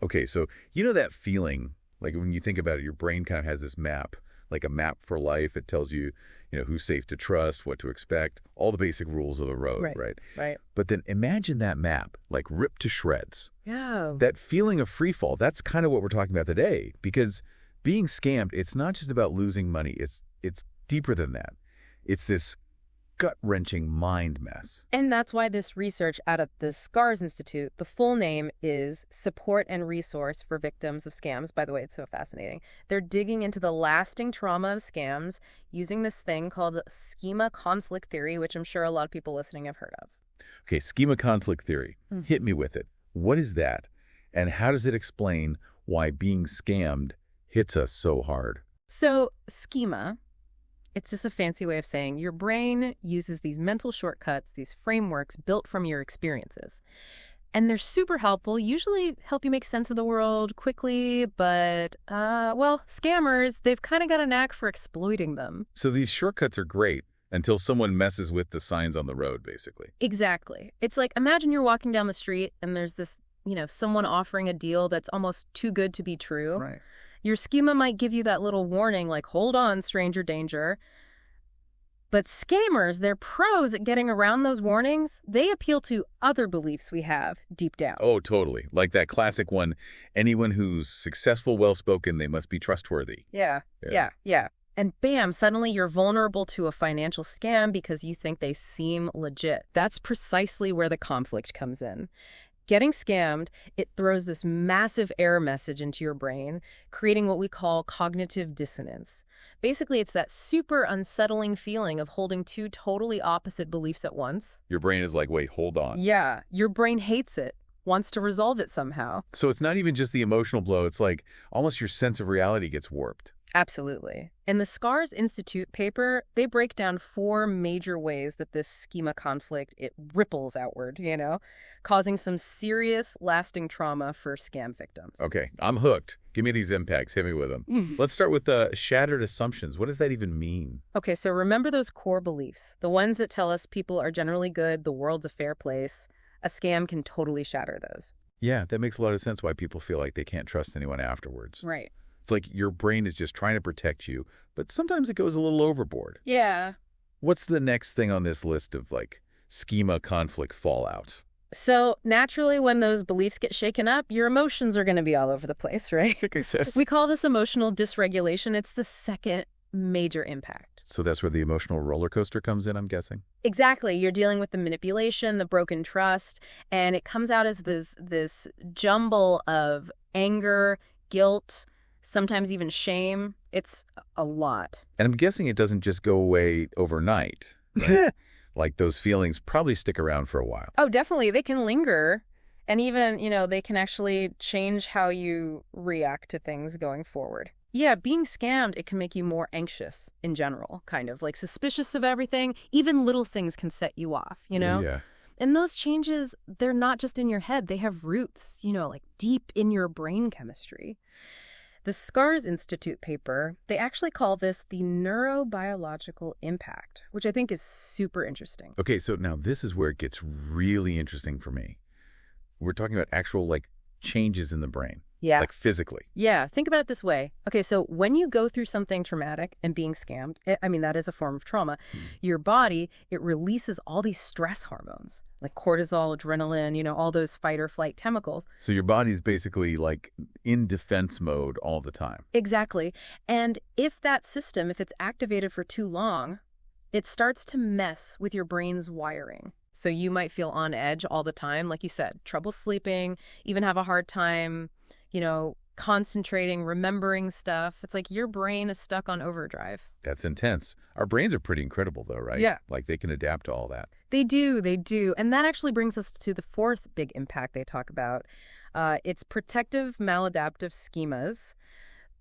Okay, so you know that feeling, like when you think about it, your brain kind of has this map, like a map for life. It tells you, who's safe to trust, what to expect, all the basic rules of the road, Right. right? Right. But then imagine that map, like ripped to shreds. Yeah. That feeling of free fall, that's kind of what we're talking about today. Because being scammed, it's not just about losing money. It's deeper than that. It's this gut-wrenching mind mess. And that's why this research out of the SCARS Institute, the full name is Support and Resource for Victims of Scams. By the way, it's so fascinating. They're digging into the lasting trauma of scams using this thing called schema conflict theory, which I'm sure a lot of people listening have heard of. Okay, schema conflict theory. Hit me with it. What is that? And how does it explain why being scammed hits us so hard? So schema, it's just a fancy way of saying your brain uses these mental shortcuts, these frameworks built from your experiences. And they're super helpful, usually help you make sense of the world quickly, but, scammers, they've kind of got a knack for exploiting them. So these shortcuts are great until someone messes with the signs on the road, basically. Exactly. It's like, imagine you're walking down the street and there's this, someone offering a deal that's almost too good to be true. Right. Your schema might give you that little warning like, hold on, stranger danger. But scammers, they're pros at getting around those warnings. They appeal to other beliefs we have deep down. Oh, totally. Like that classic one, anyone who's successful, well-spoken, they must be trustworthy. Yeah. And bam, suddenly you're vulnerable to a financial scam because you think they seem legit. That's precisely where the conflict comes in. Getting scammed, it throws this massive error message into your brain, creating what we call cognitive dissonance. Basically, it's that super unsettling feeling of holding two totally opposite beliefs at once. Your brain is like, wait, hold on. Yeah, your brain hates it, wants to resolve it somehow. So it's not even just the emotional blow. It's like almost your sense of reality gets warped. Absolutely. In the SCARS Institute paper, they break down 4 major ways that this schema conflict, it ripples outward, causing some serious lasting trauma for scam victims. Okay, I'm hooked. Give me these impacts. Hit me with them. Let's start with shattered assumptions. What does that even mean? Okay, so remember those core beliefs, the ones that tell us people are generally good, the world's a fair place. A scam can totally shatter those. Yeah, that makes a lot of sense why people feel like they can't trust anyone afterwards. Right. It's like your brain is just trying to protect you, but sometimes it goes a little overboard. Yeah. What's the next thing on this list of, schema conflict fallout? So naturally, when those beliefs get shaken up, your emotions are going to be all over the place, right? Okay, sis. We call this emotional dysregulation. It's the second major impact. So that's where the emotional roller coaster comes in, I'm guessing? Exactly. You're dealing with the manipulation, the broken trust, and it comes out as this jumble of anger, guilt, sometimes even shame. It's a lot. And I'm guessing it doesn't just go away overnight. Right? Like those feelings probably stick around for a while. Oh, definitely. They can linger. And even, they can actually change how you react to things going forward. Yeah, being scammed, it can make you more anxious in general, kind of like suspicious of everything. Even little things can set you off, Yeah. And those changes, they're not just in your head. They have roots, like deep in your brain chemistry. The SCARS Institute paper, they actually call this the neurobiological impact, which I think is super interesting. Okay, so now this is where it gets really interesting for me. We're talking about actual, changes in the brain. Yeah. Like physically. Yeah, think about it this way. Okay, so when you go through something traumatic and being scammed, that is a form of trauma, your body, it releases all these stress hormones, like cortisol, adrenaline, all those fight or flight chemicals. So your body's basically in defense mode all the time. Exactly. And if that system, if it's activated for too long, it starts to mess with your brain's wiring. So you might feel on edge all the time, like you said, trouble sleeping, even have a hard time concentrating, remembering stuff. It's like your brain is stuck on overdrive. That's intense. Our brains are pretty incredible, though, right? Yeah. Like they can adapt to all that. They do. And that actually brings us to the 4th big impact they talk about. It's protective maladaptive schemas.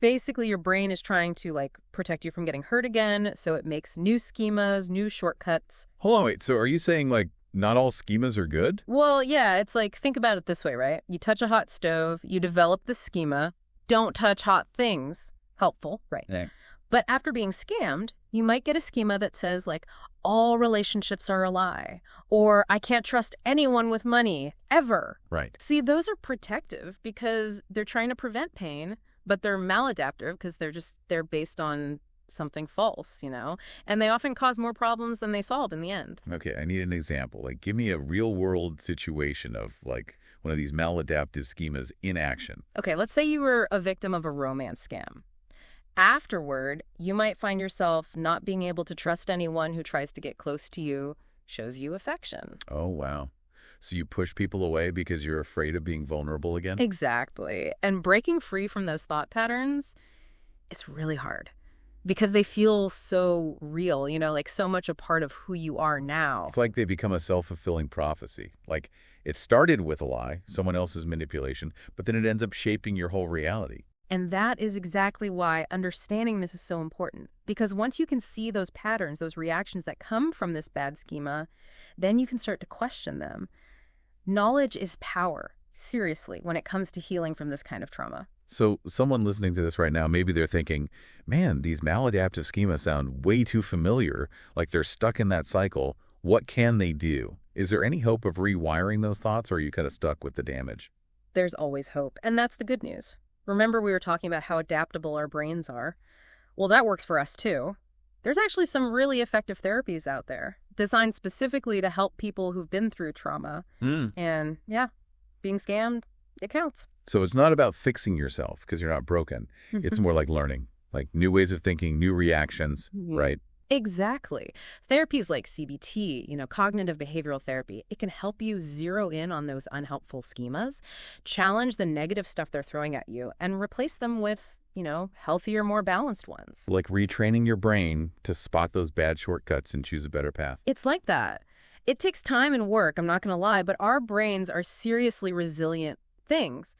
Basically, your brain is trying to protect you from getting hurt again, so it makes new schemas, new shortcuts. Hold on, wait. So are you saying not all schemas are good? Well, yeah, it's think about it this way, right? You touch a hot stove, you develop the schema, don't touch hot things. Helpful, right? Yeah. But after being scammed, you might get a schema that says all relationships are a lie, or I can't trust anyone with money, ever. Right. See, those are protective because they're trying to prevent pain, but they're maladaptive because they're based on something false, and they often cause more problems than they solve in the end. Okay, I need an example. Like, give me a real-world situation of, like, one of these maladaptive schemas in action. Okay, let's say you were a victim of a romance scam. Afterward, you might find yourself not being able to trust anyone who tries to get close to you, shows you affection. Oh, wow. So you push people away because you're afraid of being vulnerable again? Exactly. And breaking free from those thought patterns, it's really hard because they feel so real, like so much a part of who you are now. It's like they become a self-fulfilling prophecy. Like, it started with a lie, someone else's manipulation, but then it ends up shaping your whole reality. And that is exactly why understanding this is so important. Because once you can see those patterns, those reactions that come from this bad schema, then you can start to question them. Knowledge is power, seriously, when it comes to healing from this kind of trauma. So someone listening to this right now, maybe they're thinking, man, these maladaptive schemas sound way too familiar, like they're stuck in that cycle. What can they do? Is there any hope of rewiring those thoughts, or are you kind of stuck with the damage? There's always hope, and that's the good news. Remember we were talking about how adaptable our brains are? Well, that works for us too. There's actually some really effective therapies out there, designed specifically to help people who've been through trauma. And yeah, being scammed, it counts. So it's not about fixing yourself because you're not broken. It's more like learning, like new ways of thinking, new reactions, right? Exactly. Therapies like CBT, cognitive behavioral therapy, it can help you zero in on those unhelpful schemas, challenge the negative stuff they're throwing at you, and replace them with, healthier, more balanced ones. Like retraining your brain to spot those bad shortcuts and choose a better path. It's like that. It takes time and work, I'm not going to lie, but our brains are seriously resilient things.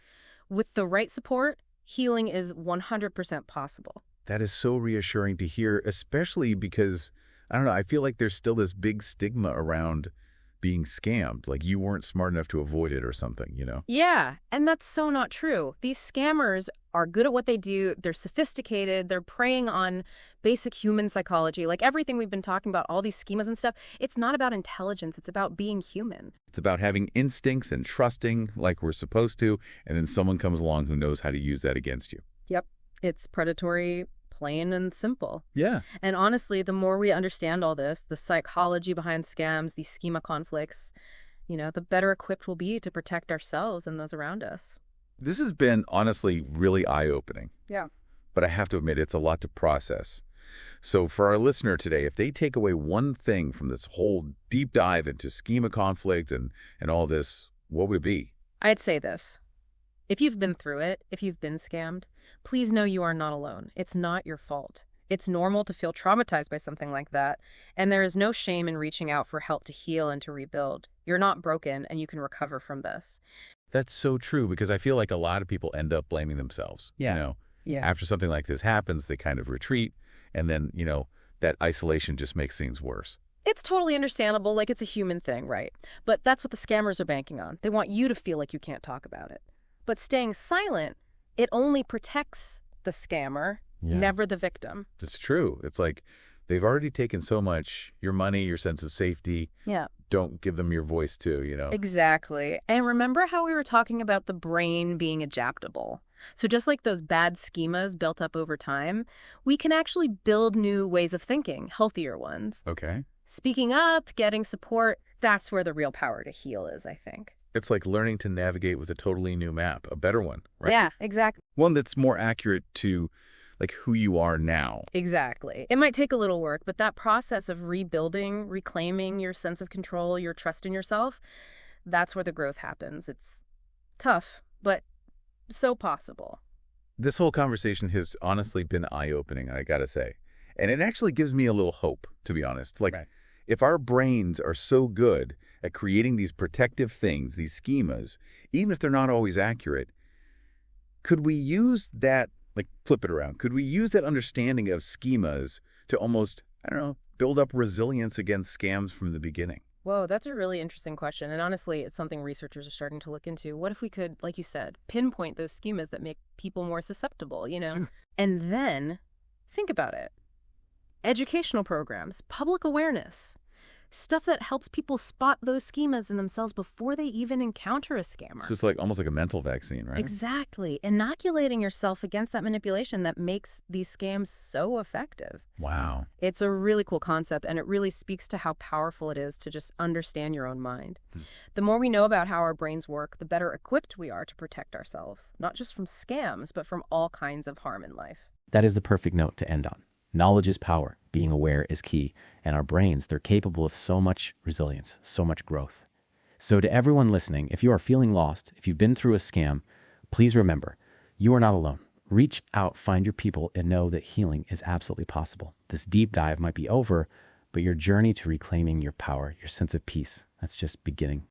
With the right support, healing is 100% possible. That is so reassuring to hear, especially because, I don't know, I feel like there's still this big stigma around being scammed, like you weren't smart enough to avoid it or something, Yeah, and that's so not true. These scammers are good at what they do. They're sophisticated. They're preying on basic human psychology. Like everything we've been talking about, all these schemas and stuff, it's not about intelligence. It's about being human. It's about having instincts and trusting like we're supposed to, and then someone comes along who knows how to use that against you. Yep. It's predatory, plain and simple. Yeah. And honestly, the more we understand all this, the psychology behind scams, these schema conflicts, the better equipped we'll be to protect ourselves and those around us. This has been, honestly, really eye-opening. Yeah. But I have to admit, it's a lot to process. So for our listener today, if they take away one thing from this whole deep dive into schema conflict and all this, what would it be? I'd say this. If you've been through it, if you've been scammed, please know you are not alone. It's not your fault. It's normal to feel traumatized by something like that, and there is no shame in reaching out for help to heal and to rebuild. You're not broken, and you can recover from this. That's so true, because I feel like a lot of people end up blaming themselves. Yeah. After something like this happens, they kind of retreat, and then, that isolation just makes things worse. It's totally understandable, like it's a human thing, right? But that's what the scammers are banking on. They want you to feel like you can't talk about it. But staying silent, it only protects the scammer, never the victim. It's true. It's like they've already taken so much, your money, your sense of safety. Yeah. Don't give them your voice too, Exactly. And remember how we were talking about the brain being adaptable? So just like those bad schemas built up over time, we can actually build new ways of thinking, healthier ones. Okay. Speaking up, getting support, that's where the real power to heal is, I think. It's like learning to navigate with a totally new map, a better one, right? Yeah, exactly. One that's more accurate to like who you are now. Exactly. It might take a little work, but that process of rebuilding, reclaiming your sense of control, your trust in yourself, that's where the growth happens. It's tough, but so possible. This whole conversation has honestly been eye-opening, I gotta say. And it actually gives me a little hope, to be honest. Like, if our brains are so good at creating these protective things, these schemas, even if they're not always accurate, could we use that, like flip it around, could we use that understanding of schemas to almost, build up resilience against scams from the beginning? Whoa, that's a really interesting question. And honestly, it's something researchers are starting to look into. What if we could, like you said, pinpoint those schemas that make people more susceptible, And then think about it. Educational programs, public awareness, stuff that helps people spot those schemas in themselves before they even encounter a scammer. So it's like almost like a mental vaccine, right? Exactly. Inoculating yourself against that manipulation that makes these scams so effective. Wow. It's a really cool concept, and it really speaks to how powerful it is to just understand your own mind. The more we know about how our brains work, the better equipped we are to protect ourselves, not just from scams, but from all kinds of harm in life. That is the perfect note to end on. Knowledge is power. Being aware is key. And our brains, they're capable of so much resilience, so much growth. So to everyone listening, if you are feeling lost, if you've been through a scam, please remember, you are not alone. Reach out, find your people, and know that healing is absolutely possible. This deep dive might be over, but your journey to reclaiming your power, your sense of peace, that's just beginning.